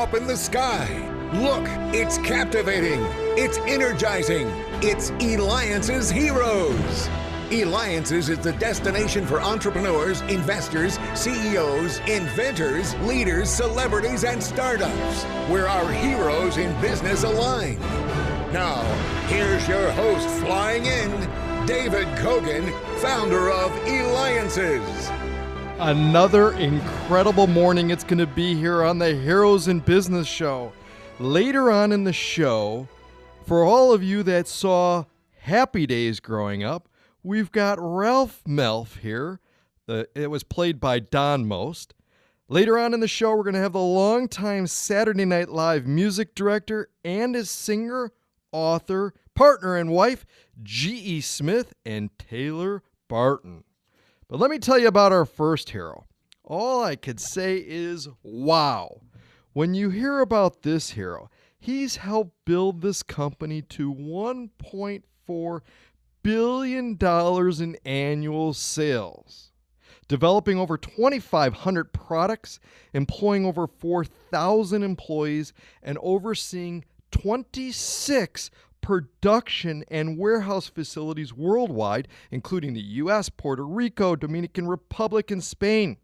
up in the sky. Look, it's captivating. It's energizing. It's Eliances Heroes. Eliances is the destination for entrepreneurs, investors, CEOs, inventors, leaders, celebrities, and startups, where our heroes in business align. Now, here's your host flying in, David Cogan, founder of Eliances. Another incredible morning it's going to be here on the Heroes in Business Show. Later on in the show, for all of you that saw Happy Days growing up, we've got Ralph Melf here. It was played by Don Most. Later on in the show, we're going to have the longtime Saturday Night Live music director and his singer, author, partner, and wife, G.E. Smith and Taylor Barton. But let me tell you about our first hero. All I could say is, wow. When you hear about this hero, he's helped build this company to $1.4 billion in annual sales, developing over 2,500 products, employing over 4,000 employees, and overseeing 26 production and warehouse facilities worldwide, including the U.S., Puerto Rico, Dominican Republic, and Spain.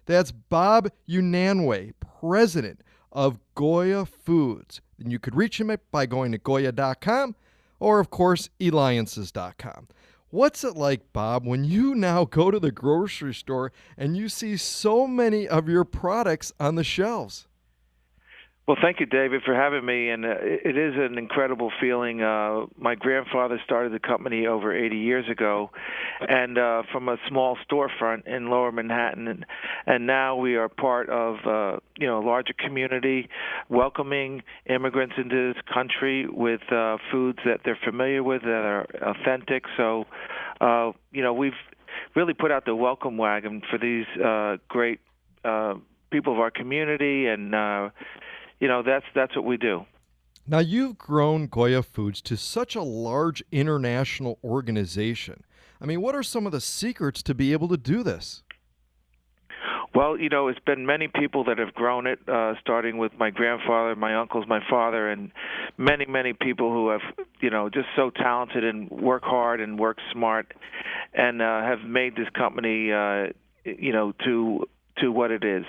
That's Bob Unanue, president of Goya Foods. And you could reach him by going to Goya.com or, of course, Eliances.com. What's it like, Bob, when you now go to the grocery store and you see so many of your products on the shelves? Well, thank you, David, for having me, and it is an incredible feeling. My grandfather started the company over 80 years ago, and from a small storefront in Lower Manhattan, and now we are part of a larger community, welcoming immigrants into this country with foods that they're familiar with, that are authentic. So, we've really put out the welcome wagon for these great people of our community, and that's what we do. Now, you've grown Goya Foods to such a large international organization. I mean, what are some of the secrets to be able to do this? Well, it's been many people that have grown it, starting with my grandfather, my uncles, my father, and many, many people who have, just so talented and work hard and work smart and have made this company, to what it is.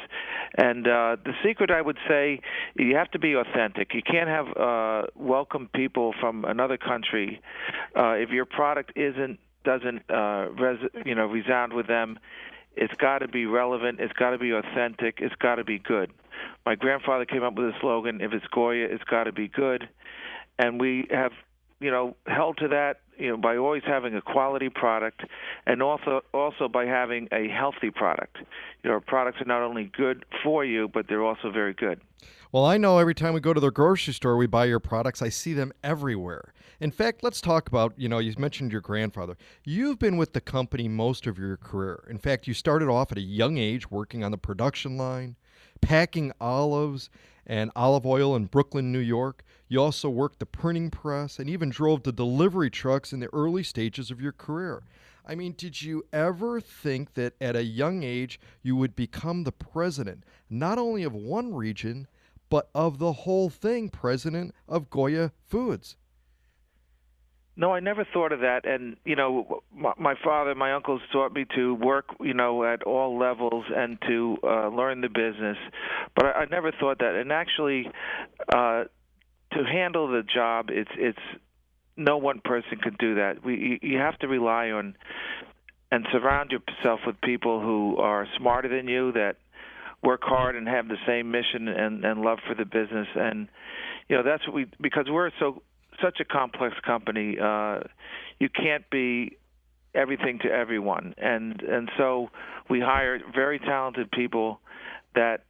And the secret, I would say, you have to be authentic. You can't have welcome people from another country if your product doesn't resound with them. It's got to be relevant. It's got to be authentic. It's got to be good. My grandfather came up with a slogan: "If it's Goya, it's got to be good." And we have held to that, by always having a quality product, and also by having a healthy product. Our products are not only good for you, but they're also very good. Well, I know every time we go to the grocery store, we buy your products. I see them everywhere. In fact, let's talk about, you mentioned your grandfather. You've been with the company most of your career. In fact, you started off at a young age working on the production line, packing olives and olive oil in Brooklyn, New York. You also worked the printing press and even drove the delivery trucks in the early stages of your career. I mean, did you ever think that at a young age you would become the president, not only of one region, but of the whole thing, president of Goya Foods? No, I never thought of that. And, my father, my uncles taught me to work, at all levels and to learn the business. But I never thought that. And actually, to handle the job, it's no one person could do that. You have to rely on and surround yourself with people who are smarter than you, that work hard and have the same mission and love for the business. And, that's what because we're such a complex company, you can't be everything to everyone. And so we hire very talented people that,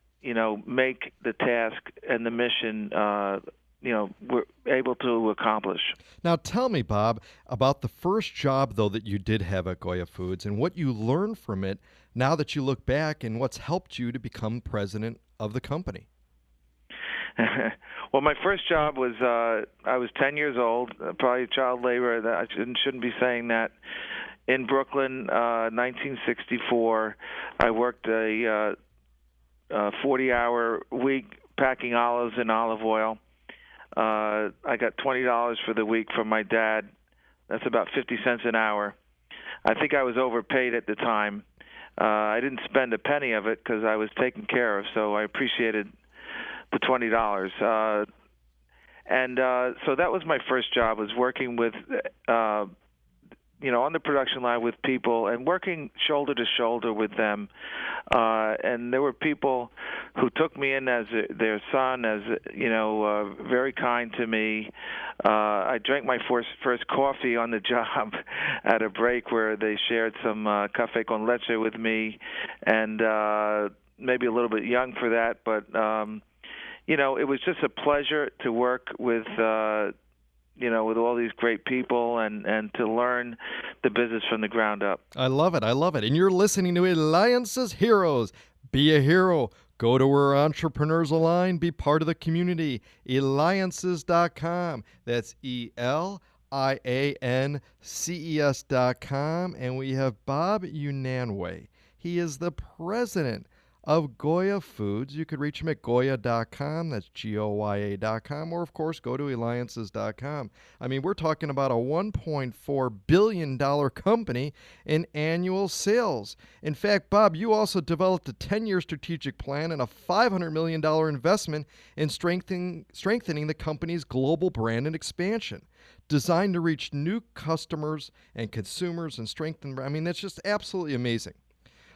make the task and the mission we're able to accomplish. Now tell me, Bob, about the first job, though, that you did have at Goya Foods and what you learned from it now that you look back and what's helped you to become president of the company. Well, my first job was, I was 10 years old, probably child labor. I shouldn't be saying that. In Brooklyn, 1964, I worked a 40-hour week packing olives in olive oil. I got $20 for the week from my dad. That's about 50 cents an hour. I think I was overpaid at the time. I didn't spend a penny of it because I was taken care of, so I appreciated the $20. So that was my first job, was working with, on the production line with people and working shoulder to shoulder with them. And there were people who took me in as their son, as very kind to me. I drank my first coffee on the job at a break where they shared some café con leche with me, and maybe a little bit young for that, but it was just a pleasure to work with with all these great people and to learn the business from the ground up. I love it. And you're listening to Eliances Heroes. Be a hero. Go to where entrepreneurs align. Be part of the community. Eliances.com. That's Eliances.com. And we have Bob Unanue. He is the president of Goya Foods. You could reach him at Goya.com. That's Goya.com. Or, of course, go to Eliances.com. I mean, we're talking about a $1.4 billion company in annual sales. In fact, Bob, you also developed a 10-year strategic plan and a $500 million investment in strengthening the company's global brand and expansion, designed to reach new customers and consumers and strengthen. I mean, that's just absolutely amazing.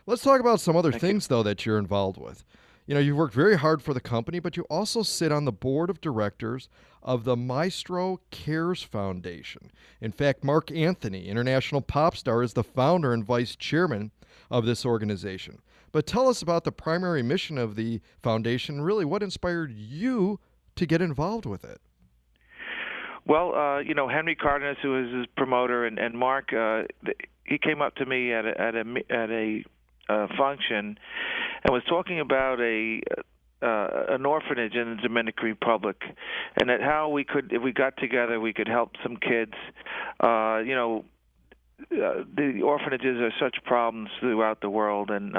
Let's talk about some other things, though, that you're involved with. You've worked very hard for the company, but you also sit on the board of directors of the Maestro Cares Foundation. In fact, Marc Anthony, international pop star, is the founder and vice chairman of this organization. But tell us about the primary mission of the foundation, really what inspired you to get involved with it. Well, Henry Cardenas, who is his promoter, and Mark, he came up to me at a function and was talking about an orphanage in the Dominican Republic, and that how we could, if we got together, we could help some kids. The orphanages are such problems throughout the world, and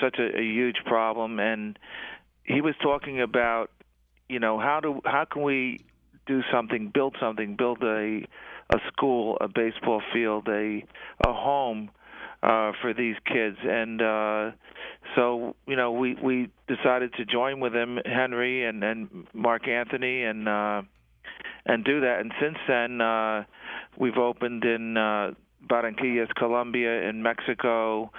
such a huge problem. And he was talking about how can we do something, build a school, a baseball field, a home for these kids. And so we decided to join with him, Henry and Marc Anthony, and do that. And since then, we've opened in Barranquilla, Colombia, in Mexico,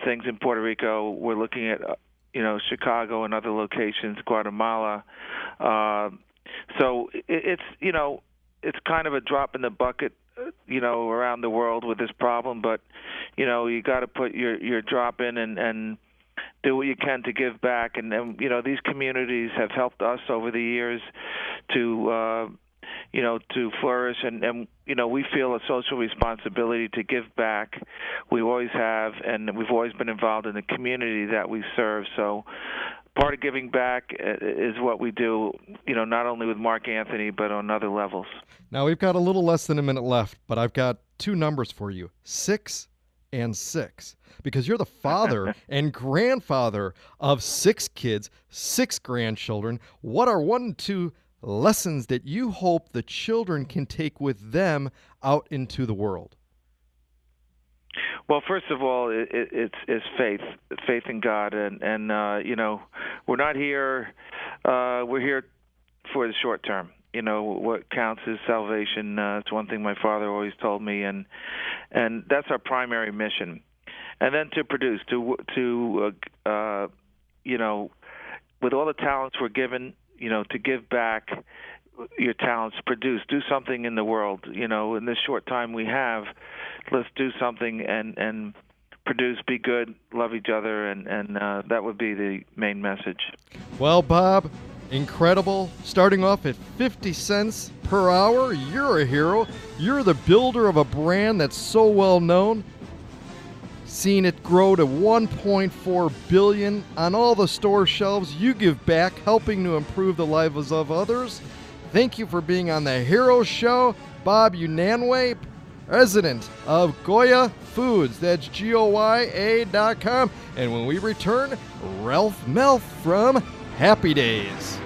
things in Puerto Rico. We're looking at Chicago and other locations, Guatemala. So it's kind of a drop in the bucket, around the world with this problem, but you got to put your drop in and do what you can to give back. And these communities have helped us over the years to flourish, and we feel a social responsibility to give back. We always have, and we've always been involved in the community that we serve. So part of giving back is what we do, not only with Marc Anthony, but on other levels. Now, we've got a little less than a minute left, but I've got two numbers for you, 6 and 6, because you're the father and grandfather of 6 kids, 6 grandchildren. What are 1 and 2 lessons that you hope the children can take with them out into the world? Well, first of all, it's faith in God, and we're not here. We're here for the short term. What counts is salvation. It's one thing my father always told me, and that's our primary mission. And then to produce, with all the talents we're given, to give back your talents, produce, do something in the world. In this short time we have, let's do something and produce, be good, love each other, and that would be the main message. Well, Bob, incredible. Starting off at 50 cents per hour, you're a hero. You're the builder of a brand that's so well known. Seeing it grow to $1.4 billion on all the store shelves, you give back, helping to improve the lives of others. Thank you for being on the Hero Show, Bob Unanue. president of Goya Foods. That's GOYA.com. And when we return, Ralph Melf from Happy Days.